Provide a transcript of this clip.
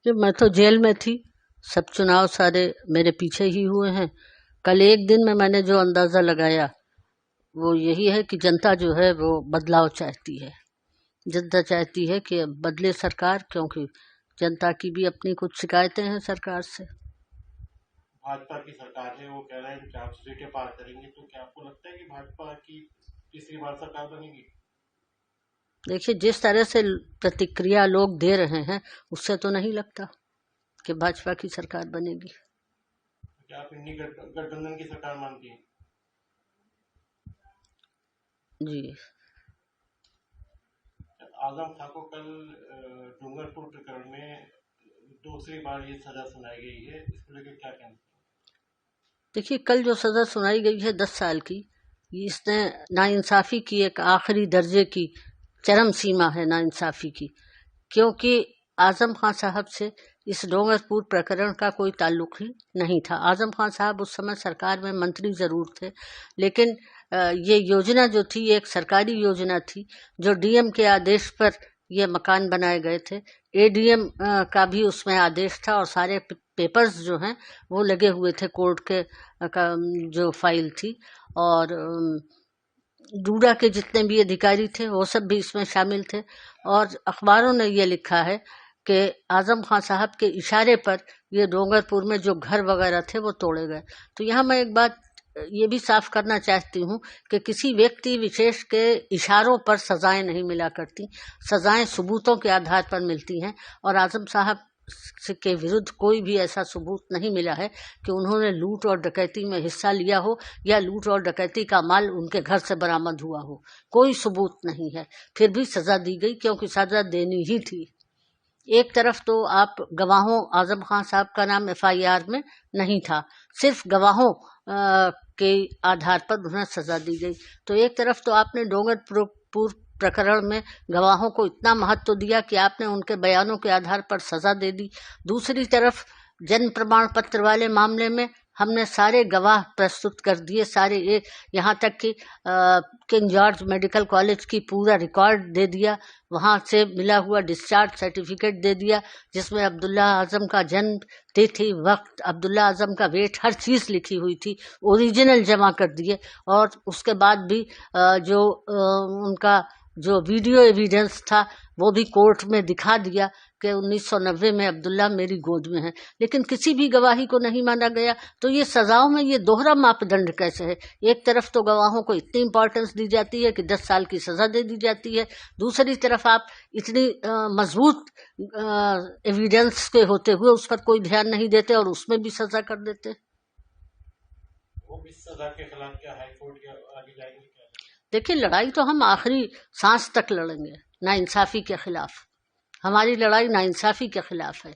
कि मैं तो जेल में थी, सब चुनाव सारे मेरे पीछे ही हुए हैं। कल एक दिन में मैंने जो अंदाज़ा लगाया वो यही है कि जनता जो है वो बदलाव चाहती है। जनता चाहती है कि अब बदले सरकार, क्योंकि जनता की भी अपनी कुछ शिकायतें हैं सरकार से। भाजपा की सरकार है, वो कह रहे हैं 400 सीटें पार करेंगे, तो क्या आपको लगता है कि भाजपा की तीसरी बार सरकार बनेगी? देखिए, जिस तरह से प्रतिक्रिया लोग दे रहे हैं उससे तो नहीं लगता कि भाजपा की सरकार बनेगी। क्या आप इंडी गठबंधन की सरकार मानती हैं? जी, आजम खां को कल डूंगरपुर प्रकरण में दूसरी बार ये सजा सुनाई गई है, इसको लेकर क्या कहना? देखिए, कल जो सज़ा सुनाई गई है 10 साल की, इसने नाइंसाफ़ी की एक आखिरी दर्जे की चरम सीमा है नाइंसाफ़ी की। क्योंकि आज़म खां साहब से इस डोंगरपुर प्रकरण का कोई ताल्लुक ही नहीं था। आज़म खां साहब उस समय सरकार में मंत्री ज़रूर थे, लेकिन ये योजना जो थी ये एक सरकारी योजना थी जो डीएम के आदेश पर ये मकान बनाए गए थे। एडीएम का भी उसमें आदेश था और सारे पेपर्स जो हैं वो लगे हुए थे कोर्ट के का जो फाइल थी। और डूडा के जितने भी अधिकारी थे वो सब भी इसमें शामिल थे। और अखबारों ने ये लिखा है कि आज़म खां साहब के इशारे पर ये डोंगरपुर में जो घर वगैरह थे वो तोड़े गए। तो यहाँ मैं एक बात ये भी साफ करना चाहती हूँ कि किसी व्यक्ति विशेष के इशारों पर सजाएं नहीं मिला करती, सजाएं सबूतों के आधार पर मिलती हैं। और आज़म साहब के विरुद्ध कोई भी ऐसा सबूत नहीं मिला है कि उन्होंने लूट और डकैती में हिस्सा लिया हो या लूट और डकैती का माल उनके घर से बरामद हुआ हो। कोई सबूत नहीं है, फिर भी सजा दी गई क्योंकि सजा देनी ही थी। एक तरफ तो आप गवाहों, आज़म खां साहब का नाम एफआईआर में नहीं था, सिर्फ गवाहों के आधार पर उन्हें सजा दी गई। तो एक तरफ तो आपने डोंगरपुर प्रकरण में गवाहों को इतना महत्व दिया कि आपने उनके बयानों के आधार पर सजा दे दी। दूसरी तरफ जन्म प्रमाण पत्र वाले मामले में हमने सारे गवाह प्रस्तुत कर दिए, सारे यहाँ तक कि किंग जॉर्ज मेडिकल कॉलेज की पूरा रिकॉर्ड दे दिया, वहाँ से मिला हुआ डिस्चार्ज सर्टिफिकेट दे दिया जिसमें अब्दुल्ला आज़म का जन्म तिथि, वक्त, अब्दुल्ला आज़म का वेट, हर चीज़ लिखी हुई थी, ओरिजिनल जमा कर दिए। और उसके बाद भी जो उनका जो वीडियो एविडेंस था वो भी कोर्ट में दिखा दिया कि 1990 में अब्दुल्ला मेरी गोद में है, लेकिन किसी भी गवाही को नहीं माना गया। तो ये सजाओं में ये दोहरा मापदंड कैसे है? एक तरफ तो गवाहों को इतनी इंपॉर्टेंस दी जाती है कि 10 साल की सजा दे दी जाती है, दूसरी तरफ आप इतनी मजबूत एविडेंस के होते हुए उस पर कोई ध्यान नहीं देते और उसमें भी सजा कर देते। वो भी सजा के खिलाफ क्या हाईकोर्ट के आगे जाएंगे? देखिए, लड़ाई तो हम आखिरी सांस तक लड़ेंगे नाइंसाफ़ी के खिलाफ। हमारी लड़ाई नाइंसाफ़ी के खिलाफ है।